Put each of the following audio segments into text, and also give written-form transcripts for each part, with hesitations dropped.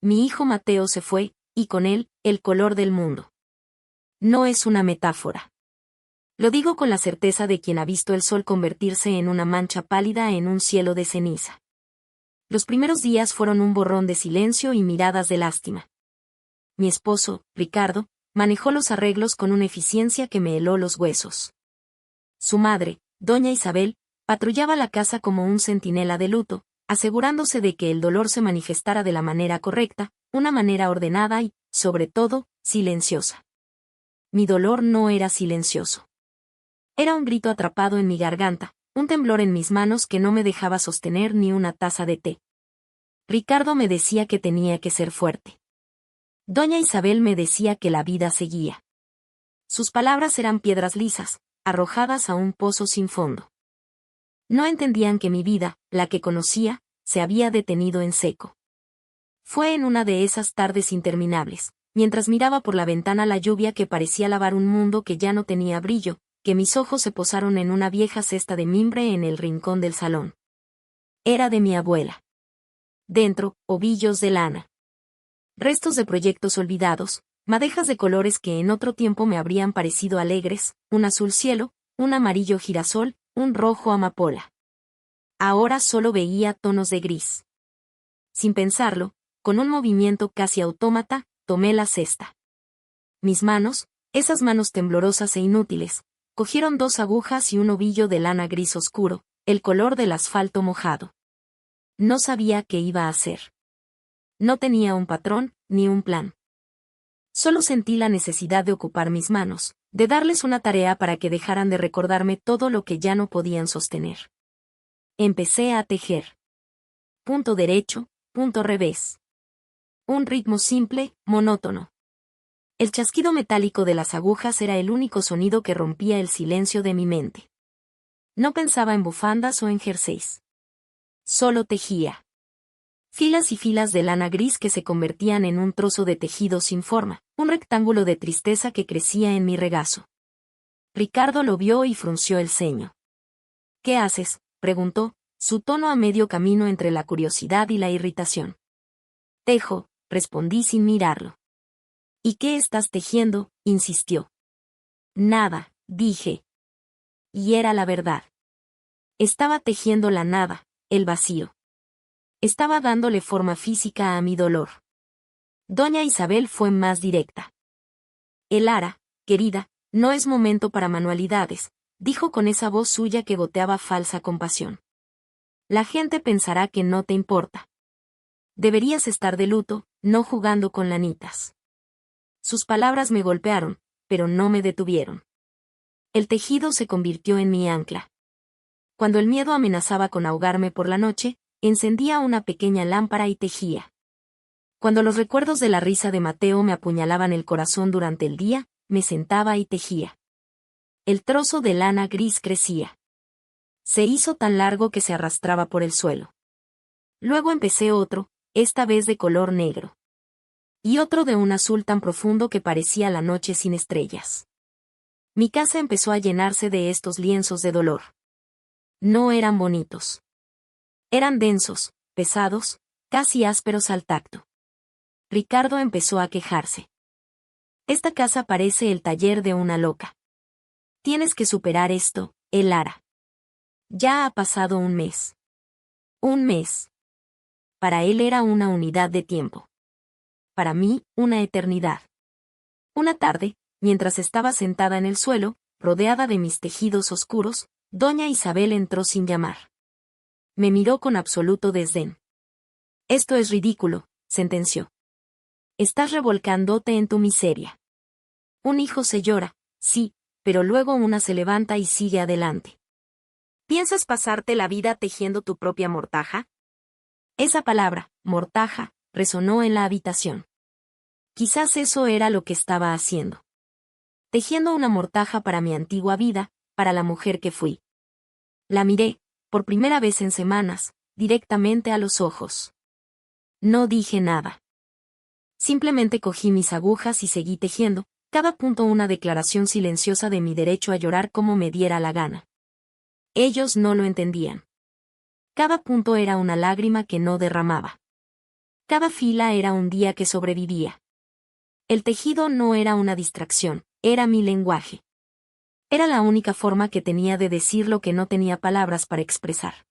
mi hijo Mateo se fue, y con él, el color del mundo. No es una metáfora. Lo digo con la certeza de quien ha visto el sol convertirse en una mancha pálida en un cielo de ceniza. Los primeros días fueron un borrón de silencio y miradas de lástima. Mi esposo, Ricardo, manejó los arreglos con una eficiencia que me heló los huesos. Su madre, doña Isabel, patrullaba la casa como un centinela de luto, asegurándose de que el dolor se manifestara de la manera correcta, una manera ordenada y, sobre todo, silenciosa. Mi dolor no era silencioso. Era un grito atrapado en mi garganta, un temblor en mis manos que no me dejaba sostener ni una taza de té. Ricardo me decía que tenía que ser fuerte. Doña Isabel me decía que la vida seguía. Sus palabras eran piedras lisas, arrojadas a un pozo sin fondo. No entendían que mi vida, la que conocía, se había detenido en seco. Fue en una de esas tardes interminables, mientras miraba por la ventana la lluvia que parecía lavar un mundo que ya no tenía brillo, que mis ojos se posaron en una vieja cesta de mimbre en el rincón del salón. Era de mi abuela. Dentro, ovillos de lana. Restos de proyectos olvidados, madejas de colores que en otro tiempo me habrían parecido alegres, un azul cielo, un amarillo girasol, un rojo amapola. Ahora solo veía tonos de gris. Sin pensarlo, con un movimiento casi autómata, tomé la cesta. Mis manos, esas manos temblorosas e inútiles, cogieron 2 agujas y un ovillo de lana gris oscuro, el color del asfalto mojado. No sabía qué iba a hacer. No tenía un patrón, ni un plan. Solo sentí la necesidad de ocupar mis manos, de darles una tarea para que dejaran de recordarme todo lo que ya no podían sostener. Empecé a tejer. Punto derecho, punto revés. Un ritmo simple, monótono. El chasquido metálico de las agujas era el único sonido que rompía el silencio de mi mente. No pensaba en bufandas o en jerseys. Solo tejía. Filas y filas de lana gris que se convertían en un trozo de tejido sin forma, un rectángulo de tristeza que crecía en mi regazo. Ricardo lo vio y frunció el ceño. ¿Qué haces?, preguntó, su tono a medio camino entre la curiosidad y la irritación. Tejo, respondí sin mirarlo. ¿Y qué estás tejiendo?, insistió. Nada, dije. Y era la verdad. Estaba tejiendo la nada, el vacío. Estaba dándole forma física a mi dolor. Doña Isabel fue más directa. Lara, querida, no es momento para manualidades, dijo con esa voz suya que goteaba falsa compasión. La gente pensará que no te importa. Deberías estar de luto, no jugando con lanitas. Sus palabras me golpearon, pero no me detuvieron. El tejido se convirtió en mi ancla. Cuando el miedo amenazaba con ahogarme por la noche, encendía una pequeña lámpara y tejía. Cuando los recuerdos de la risa de Mateo me apuñalaban el corazón durante el día, me sentaba y tejía. El trozo de lana gris crecía. Se hizo tan largo que se arrastraba por el suelo. Luego empecé otro, esta vez de color negro. Y otro de un azul tan profundo que parecía la noche sin estrellas. Mi casa empezó a llenarse de estos lienzos de dolor. No eran bonitos. Eran densos, pesados, casi ásperos al tacto. Ricardo empezó a quejarse. Esta casa parece el taller de una loca. Tienes que superar esto, Lara. Ya ha pasado un mes. Un mes. Para él era una unidad de tiempo. Para mí, una eternidad. Una tarde, mientras estaba sentada en el suelo, rodeada de mis tejidos oscuros, doña Isabel entró sin llamar. Me miró con absoluto desdén. Esto es ridículo, sentenció. Estás revolcándote en tu miseria. Un hijo se llora, sí, pero luego una se levanta y sigue adelante. ¿Piensas pasarte la vida tejiendo tu propia mortaja? Esa palabra, mortaja, resonó en la habitación. Quizás eso era lo que estaba haciendo. Tejiendo una mortaja para mi antigua vida, para la mujer que fui. La miré, por primera vez en semanas, directamente a los ojos. No dije nada. Simplemente cogí mis agujas y seguí tejiendo, cada punto una declaración silenciosa de mi derecho a llorar como me diera la gana. Ellos no lo entendían. Cada punto era una lágrima que no derramaba. Cada fila era un día que sobrevivía. El tejido no era una distracción, era mi lenguaje. Era la única forma que tenía de decir lo que no tenía palabras para expresar.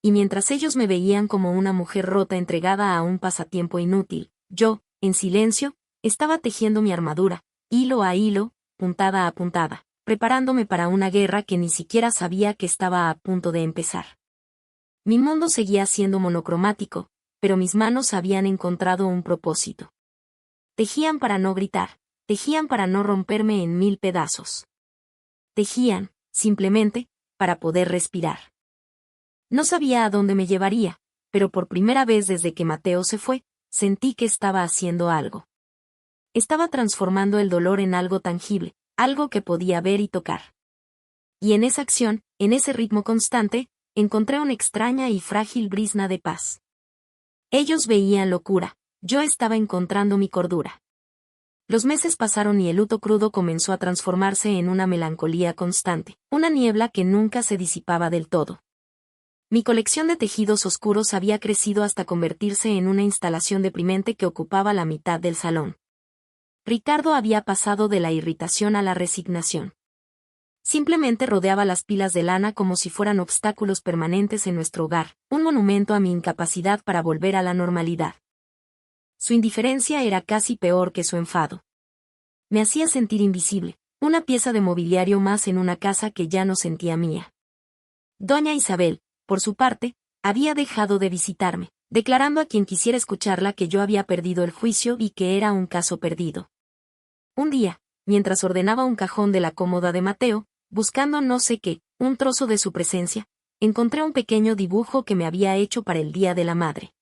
Y mientras ellos me veían como una mujer rota entregada a un pasatiempo inútil, yo, en silencio, estaba tejiendo mi armadura, hilo a hilo, puntada a puntada, preparándome para una guerra que ni siquiera sabía que estaba a punto de empezar. Mi mundo seguía siendo monocromático, pero mis manos habían encontrado un propósito. Tejían para no gritar, tejían para no romperme en 1000 pedazos. Tejían, simplemente, para poder respirar. No sabía a dónde me llevaría, pero por primera vez desde que Mateo se fue, sentí que estaba haciendo algo. Estaba transformando el dolor en algo tangible, algo que podía ver y tocar. Y en esa acción, en ese ritmo constante, encontré una extraña y frágil brizna de paz. Ellos veían locura, yo estaba encontrando mi cordura. Los meses pasaron y el luto crudo comenzó a transformarse en una melancolía constante, una niebla que nunca se disipaba del todo. Mi colección de tejidos oscuros había crecido hasta convertirse en una instalación deprimente que ocupaba la mitad del salón. Ricardo había pasado de la irritación a la resignación. Simplemente rodeaba las pilas de lana como si fueran obstáculos permanentes en nuestro hogar, un monumento a mi incapacidad para volver a la normalidad. Su indiferencia era casi peor que su enfado. Me hacía sentir invisible, una pieza de mobiliario más en una casa que ya no sentía mía. Doña Isabel, por su parte, había dejado de visitarme, declarando a quien quisiera escucharla que yo había perdido el juicio y que era un caso perdido. Un día, mientras ordenaba un cajón de la cómoda de Mateo, buscando no sé qué, un trozo de su presencia, encontré un pequeño dibujo que me había hecho para el Día de la Madre.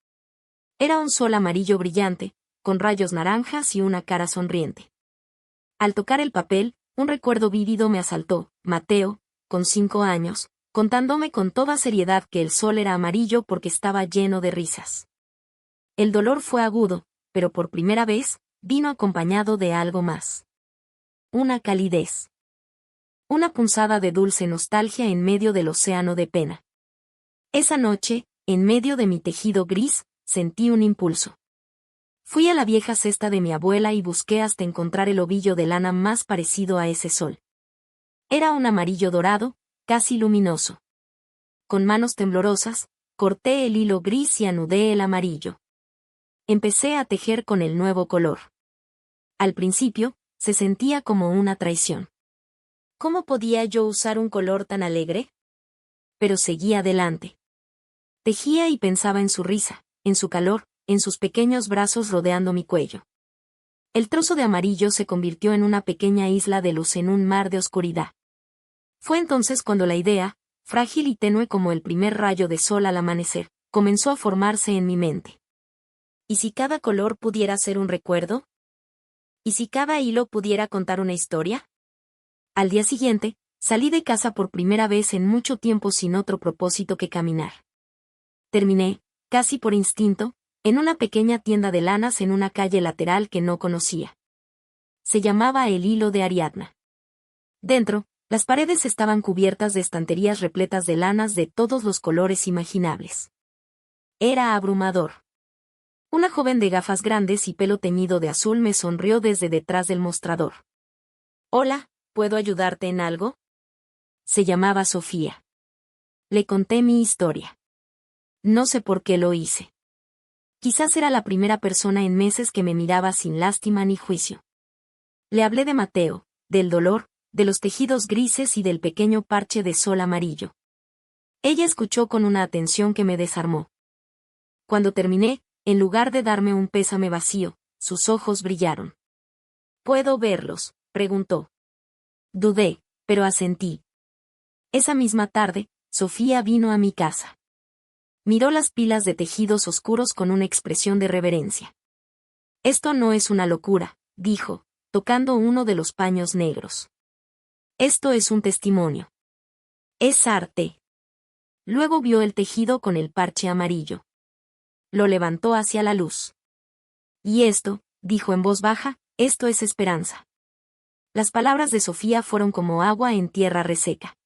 Era un sol amarillo brillante, con rayos naranjas y una cara sonriente. Al tocar el papel, un recuerdo vívido me asaltó, Mateo, con 5 años, contándome con toda seriedad que el sol era amarillo porque estaba lleno de risas. El dolor fue agudo, pero por primera vez, vino acompañado de algo más. Una calidez. Una punzada de dulce nostalgia en medio del océano de pena. Esa noche, en medio de mi tejido gris, sentí un impulso. Fui a la vieja cesta de mi abuela y busqué hasta encontrar el ovillo de lana más parecido a ese sol. Era un amarillo dorado, casi luminoso. Con manos temblorosas, corté el hilo gris y anudé el amarillo. Empecé a tejer con el nuevo color. Al principio, se sentía como una traición. ¿Cómo podía yo usar un color tan alegre? Pero seguí adelante. Tejía y pensaba en su risa, en su calor, en sus pequeños brazos rodeando mi cuello. El trozo de amarillo se convirtió en una pequeña isla de luz en un mar de oscuridad. Fue entonces cuando la idea, frágil y tenue como el primer rayo de sol al amanecer, comenzó a formarse en mi mente. ¿Y si cada color pudiera ser un recuerdo? ¿Y si cada hilo pudiera contar una historia? Al día siguiente, salí de casa por primera vez en mucho tiempo sin otro propósito que caminar. Terminé, casi por instinto, en una pequeña tienda de lanas en una calle lateral que no conocía. Se llamaba El Hilo de Ariadna. Dentro, las paredes estaban cubiertas de estanterías repletas de lanas de todos los colores imaginables. Era abrumador. Una joven de gafas grandes y pelo teñido de azul me sonrió desde detrás del mostrador. Hola, ¿puedo ayudarte en algo? Se llamaba Sofía. Le conté mi historia. No sé por qué lo hice. Quizás era la primera persona en meses que me miraba sin lástima ni juicio. Le hablé de Mateo, del dolor, de los tejidos grises y del pequeño parche de sol amarillo. Ella escuchó con una atención que me desarmó. Cuando terminé, en lugar de darme un pésame vacío, sus ojos brillaron. ¿Puedo verlos?, preguntó. Dudé, pero asentí. Esa misma tarde, Sofía vino a mi casa. Miró las pilas de tejidos oscuros con una expresión de reverencia. Esto no es una locura, dijo, tocando uno de los paños negros. Esto es un testimonio. Es arte. Luego vio el tejido con el parche amarillo. Lo levantó hacia la luz. Y esto, dijo en voz baja, esto es esperanza. Las palabras de Sofía fueron como agua en tierra reseca.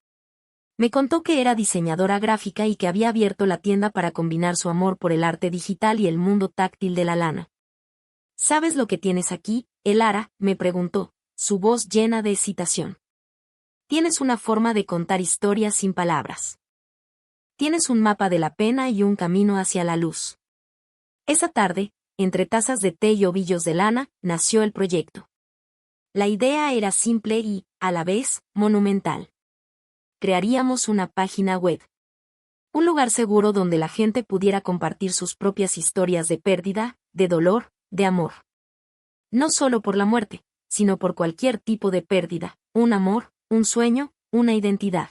Me contó que era diseñadora gráfica y que había abierto la tienda para combinar su amor por el arte digital y el mundo táctil de la lana. ¿Sabes lo que tienes aquí, Elara?, me preguntó, su voz llena de excitación. Tienes una forma de contar historias sin palabras. Tienes un mapa de la pena y un camino hacia la luz. Esa tarde, entre tazas de té y ovillos de lana, nació el proyecto. La idea era simple y, a la vez, monumental. Crearíamos una página web. Un lugar seguro donde la gente pudiera compartir sus propias historias de pérdida, de dolor, de amor. No solo por la muerte, sino por cualquier tipo de pérdida, un amor, un sueño, una identidad.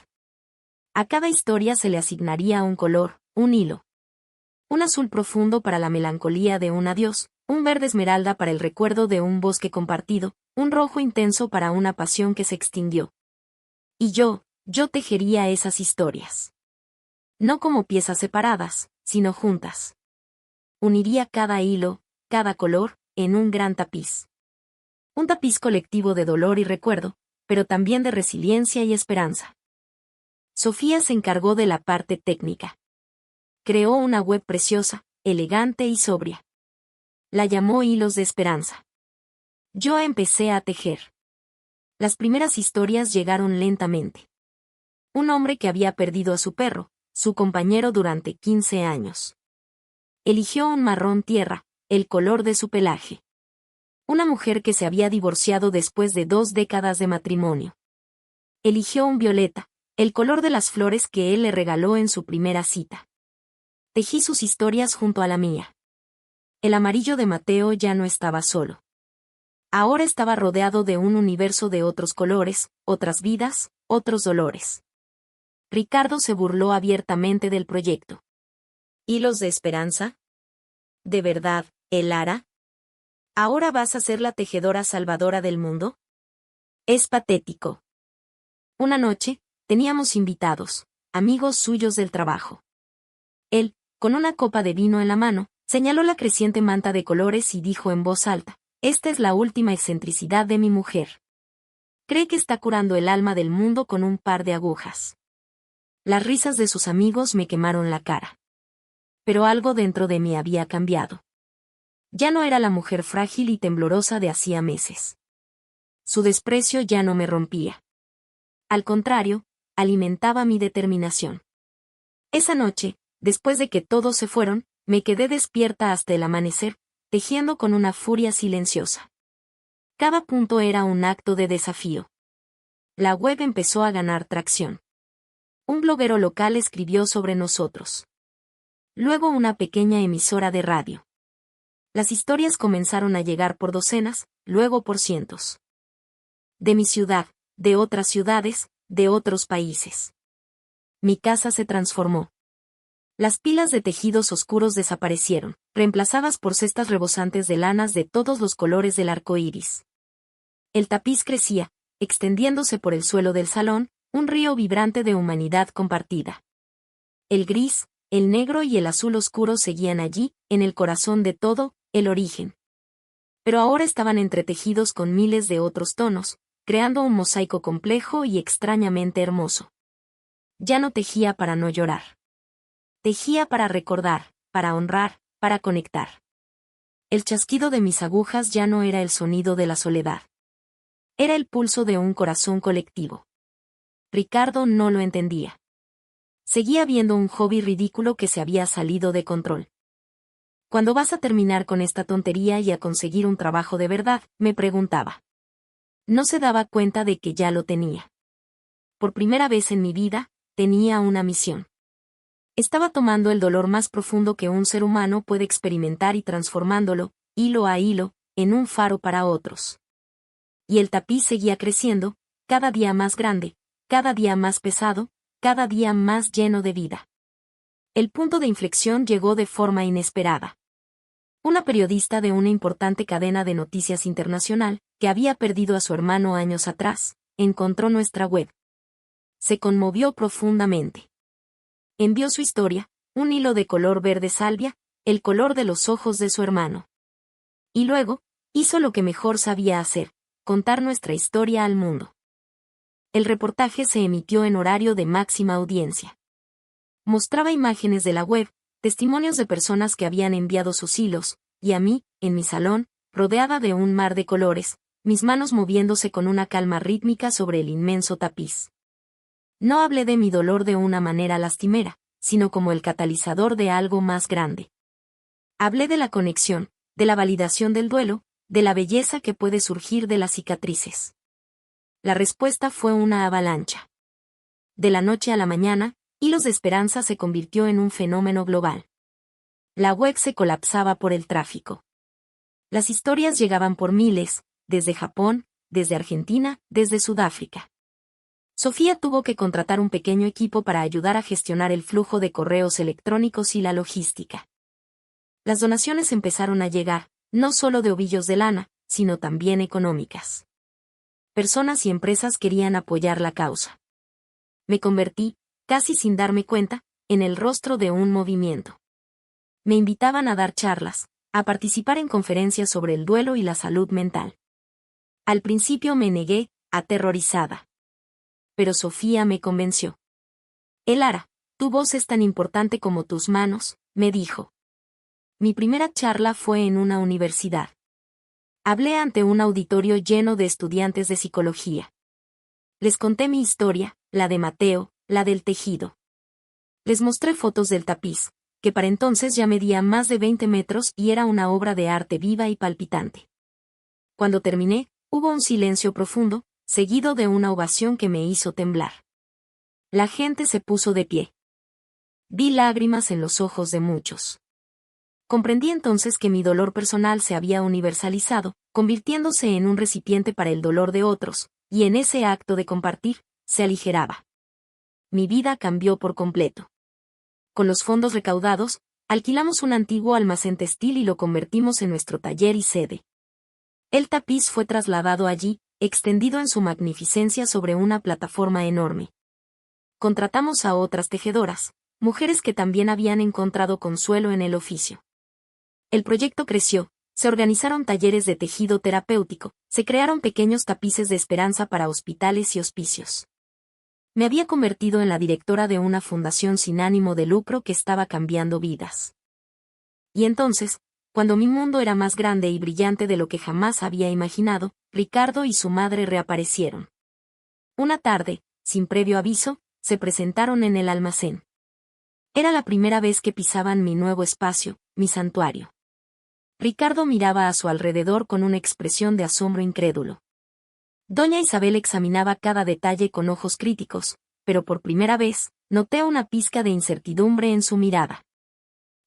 A cada historia se le asignaría un color, un hilo. Un azul profundo para la melancolía de un adiós, un verde esmeralda para el recuerdo de un bosque compartido, un rojo intenso para una pasión que se extinguió. Y yo tejería esas historias. No como piezas separadas, sino juntas. Uniría cada hilo, cada color, en un gran tapiz. Un tapiz colectivo de dolor y recuerdo, pero también de resiliencia y esperanza. Sofía se encargó de la parte técnica. Creó una web preciosa, elegante y sobria. La llamó Hilos de Esperanza. Yo empecé a tejer. Las primeras historias llegaron lentamente. Un hombre que había perdido a su perro, su compañero durante 15 años. Eligió un marrón tierra, el color de su pelaje. Una mujer que se había divorciado después de 2 décadas de matrimonio. Eligió un violeta, el color de las flores que él le regaló en su primera cita. Tejí sus historias junto a la mía. El amarillo de Mateo ya no estaba solo. Ahora estaba rodeado de un universo de otros colores, otras vidas, otros dolores. Ricardo se burló abiertamente del proyecto. ¿Hilos de esperanza? ¿De verdad, Elara? ¿Ahora vas a ser la tejedora salvadora del mundo? Es patético. Una noche, teníamos invitados, amigos suyos del trabajo. Él, con una copa de vino en la mano, señaló la creciente manta de colores y dijo en voz alta, esta es la última excentricidad de mi mujer. Cree que está curando el alma del mundo con un par de agujas. Las risas de sus amigos me quemaron la cara. Pero algo dentro de mí había cambiado. Ya no era la mujer frágil y temblorosa de hacía meses. Su desprecio ya no me rompía. Al contrario, alimentaba mi determinación. Esa noche, después de que todos se fueron, me quedé despierta hasta el amanecer, tejiendo con una furia silenciosa. Cada punto era un acto de desafío. La web empezó a ganar tracción. Un bloguero local escribió sobre nosotros. Luego una pequeña emisora de radio. Las historias comenzaron a llegar por docenas, luego por cientos. De mi ciudad, de otras ciudades, de otros países. Mi casa se transformó. Las pilas de tejidos oscuros desaparecieron, reemplazadas por cestas rebosantes de lanas de todos los colores del arco iris. El tapiz crecía, extendiéndose por el suelo del salón, un río vibrante de humanidad compartida. El gris, el negro y el azul oscuro seguían allí, en el corazón de todo, el origen. Pero ahora estaban entretejidos con miles de otros tonos, creando un mosaico complejo y extrañamente hermoso. Ya no tejía para no llorar. Tejía para recordar, para honrar, para conectar. El chasquido de mis agujas ya no era el sonido de la soledad. Era el pulso de un corazón colectivo. Ricardo no lo entendía. Seguía viendo un hobby ridículo que se había salido de control. ¿Cuándo vas a terminar con esta tontería y a conseguir un trabajo de verdad?, me preguntaba. No se daba cuenta de que ya lo tenía. Por primera vez en mi vida, tenía una misión. Estaba tomando el dolor más profundo que un ser humano puede experimentar y transformándolo, hilo a hilo, en un faro para otros. Y el tapiz seguía creciendo, cada día más grande, cada día más pesado, cada día más lleno de vida. El punto de inflexión llegó de forma inesperada. Una periodista de una importante cadena de noticias internacional, que había perdido a su hermano años atrás, encontró nuestra web. Se conmovió profundamente. Envió su historia, un hilo de color verde salvia, el color de los ojos de su hermano. Y luego, hizo lo que mejor sabía hacer, contar nuestra historia al mundo. El reportaje se emitió en horario de máxima audiencia. Mostraba imágenes de la web, testimonios de personas que habían enviado sus hilos, y a mí, en mi salón, rodeada de un mar de colores, mis manos moviéndose con una calma rítmica sobre el inmenso tapiz. No hablé de mi dolor de una manera lastimera, sino como el catalizador de algo más grande. Hablé de la conexión, de la validación del duelo, de la belleza que puede surgir de las cicatrices. La respuesta fue una avalancha. De la noche a la mañana, Hilos de Esperanza se convirtió en un fenómeno global. La web se colapsaba por el tráfico. Las historias llegaban por miles, desde Japón, desde Argentina, desde Sudáfrica. Sofía tuvo que contratar un pequeño equipo para ayudar a gestionar el flujo de correos electrónicos y la logística. Las donaciones empezaron a llegar, no solo de ovillos de lana, sino también económicas. Personas y empresas querían apoyar la causa. Me convertí, casi sin darme cuenta, en el rostro de un movimiento. Me invitaban a dar charlas, a participar en conferencias sobre el duelo y la salud mental. Al principio me negué, aterrorizada. Pero Sofía me convenció. Elara, tu voz es tan importante como tus manos, me dijo. Mi primera charla fue en una universidad. Hablé ante un auditorio lleno de estudiantes de psicología. Les conté mi historia, la de Mateo, la del tejido. Les mostré fotos del tapiz, que para entonces ya medía más de 20 metros y era una obra de arte viva y palpitante. Cuando terminé, hubo un silencio profundo, seguido de una ovación que me hizo temblar. La gente se puso de pie. Vi lágrimas en los ojos de muchos. Comprendí entonces que mi dolor personal se había universalizado, convirtiéndose en un recipiente para el dolor de otros, y en ese acto de compartir, se aligeraba. Mi vida cambió por completo. Con los fondos recaudados, alquilamos un antiguo almacén textil y lo convertimos en nuestro taller y sede. El tapiz fue trasladado allí, extendido en su magnificencia sobre una plataforma enorme. Contratamos a otras tejedoras, mujeres que también habían encontrado consuelo en el oficio. El proyecto creció, se organizaron talleres de tejido terapéutico, se crearon pequeños tapices de esperanza para hospitales y hospicios. Me había convertido en la directora de una fundación sin ánimo de lucro que estaba cambiando vidas. Y entonces, cuando mi mundo era más grande y brillante de lo que jamás había imaginado, Ricardo y su madre reaparecieron. Una tarde, sin previo aviso, se presentaron en el almacén. Era la primera vez que pisaban mi nuevo espacio, mi santuario. Ricardo miraba a su alrededor con una expresión de asombro incrédulo. Doña Isabel examinaba cada detalle con ojos críticos, pero por primera vez, noté una pizca de incertidumbre en su mirada.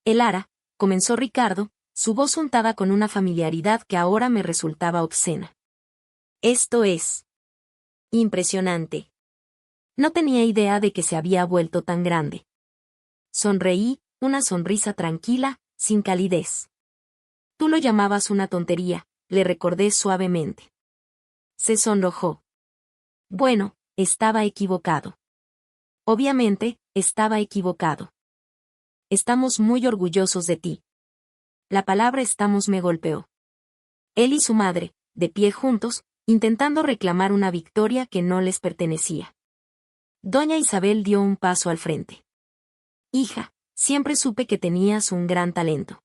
Elara, comenzó Ricardo, su voz untada con una familiaridad que ahora me resultaba obscena. Esto es impresionante. No tenía idea de que se había vuelto tan grande. Sonreí, una sonrisa tranquila, sin calidez. Tú lo llamabas una tontería, le recordé suavemente. Se sonrojó. Bueno, estaba equivocado. Obviamente, estaba equivocado. Estamos muy orgullosos de ti. La palabra estamos me golpeó. Él y su madre, de pie juntos, intentando reclamar una victoria que no les pertenecía. Doña Isabel dio un paso al frente. Hija, siempre supe que tenías un gran talento.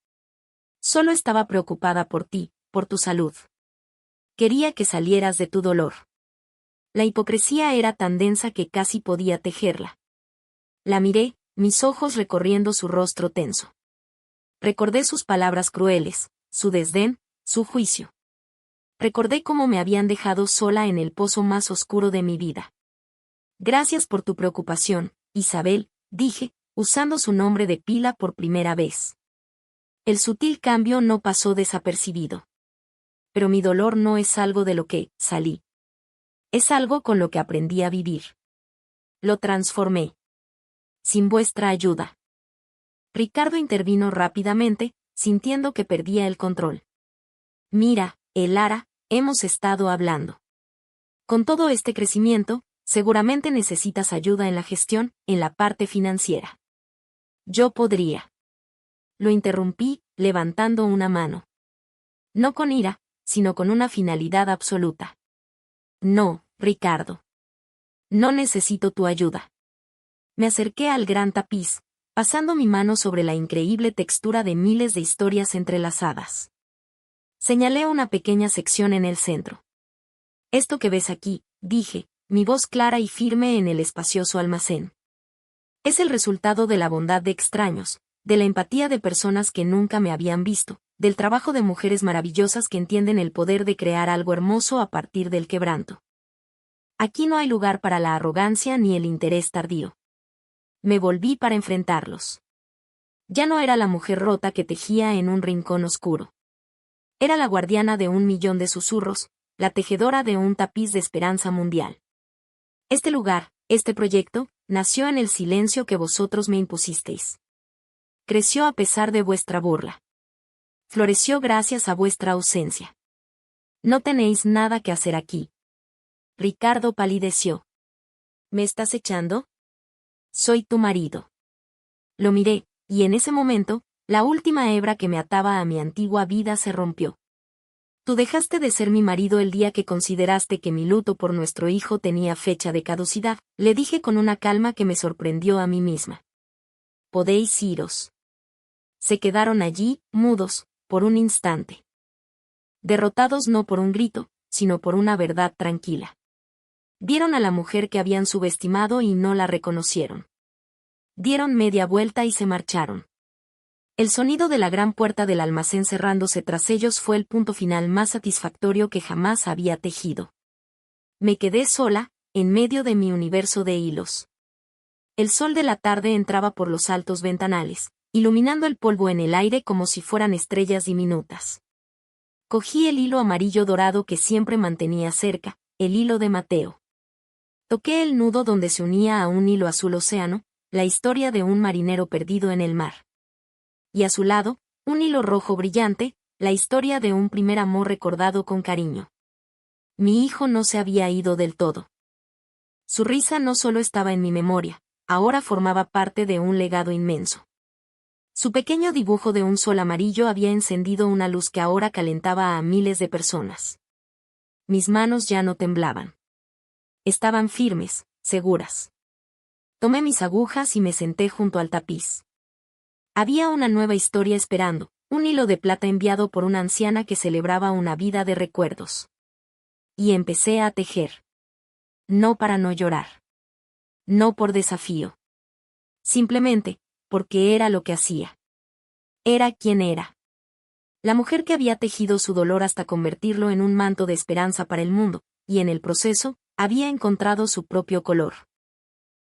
Solo estaba preocupada por ti, por tu salud. Quería que salieras de tu dolor. La hipocresía era tan densa que casi podía tejerla. La miré, mis ojos recorriendo su rostro tenso. Recordé sus palabras crueles, su desdén, su juicio. Recordé cómo me habían dejado sola en el pozo más oscuro de mi vida. Gracias por tu preocupación, Isabel, dije, usando su nombre de pila por primera vez. El sutil cambio no pasó desapercibido. Pero mi dolor no es algo de lo que salí. Es algo con lo que aprendí a vivir. Lo transformé. Sin vuestra ayuda. Ricardo intervino rápidamente, sintiendo que perdía el control. Mira, Elara, hemos estado hablando. Con todo este crecimiento, seguramente necesitas ayuda en la gestión, en la parte financiera. Yo podría. Lo interrumpí, levantando una mano. No con ira, sino con una finalidad absoluta. No, Ricardo. No necesito tu ayuda. Me acerqué al gran tapiz, pasando mi mano sobre la increíble textura de miles de historias entrelazadas. Señalé una pequeña sección en el centro. Esto que ves aquí, dije, mi voz clara y firme en el espacioso almacén. Es el resultado de la bondad de extraños, de la empatía de personas que nunca me habían visto, del trabajo de mujeres maravillosas que entienden el poder de crear algo hermoso a partir del quebranto. Aquí no hay lugar para la arrogancia ni el interés tardío. Me volví para enfrentarlos. Ya no era la mujer rota que tejía en un rincón oscuro. Era la guardiana de 1.000.000 de susurros, la tejedora de un tapiz de esperanza mundial. Este lugar, este proyecto, nació en el silencio que vosotros me impusisteis. Creció a pesar de vuestra burla. Floreció gracias a vuestra ausencia. No tenéis nada que hacer aquí. Ricardo palideció. ¿Me estás echando? Soy tu marido. Lo miré, y en ese momento, la última hebra que me ataba a mi antigua vida se rompió. Tú dejaste de ser mi marido el día que consideraste que mi luto por nuestro hijo tenía fecha de caducidad, le dije con una calma que me sorprendió a mí misma. Podéis iros. Se quedaron allí, mudos, por un instante. Derrotados no por un grito, sino por una verdad tranquila. Vieron a la mujer que habían subestimado y no la reconocieron. Dieron media vuelta y se marcharon. El sonido de la gran puerta del almacén cerrándose tras ellos fue el punto final más satisfactorio que jamás había tejido. Me quedé sola, en medio de mi universo de hilos. El sol de la tarde entraba por los altos ventanales, iluminando el polvo en el aire como si fueran estrellas diminutas. Cogí el hilo amarillo dorado que siempre mantenía cerca, el hilo de Mateo. Toqué el nudo donde se unía a un hilo azul océano, la historia de un marinero perdido en el mar. Y a su lado, un hilo rojo brillante, la historia de un primer amor recordado con cariño. Mi hijo no se había ido del todo. Su risa no solo estaba en mi memoria, ahora formaba parte de un legado inmenso. Su pequeño dibujo de un sol amarillo había encendido una luz que ahora calentaba a miles de personas. Mis manos ya no temblaban. Estaban firmes, seguras. Tomé mis agujas y me senté junto al tapiz. Había una nueva historia esperando, un hilo de plata enviado por una anciana que celebraba una vida de recuerdos. Y empecé a tejer. No para no llorar. No por desafío. Simplemente, porque era lo que hacía. Era quien era. La mujer que había tejido su dolor hasta convertirlo en un manto de esperanza para el mundo, y en el proceso, había encontrado su propio color.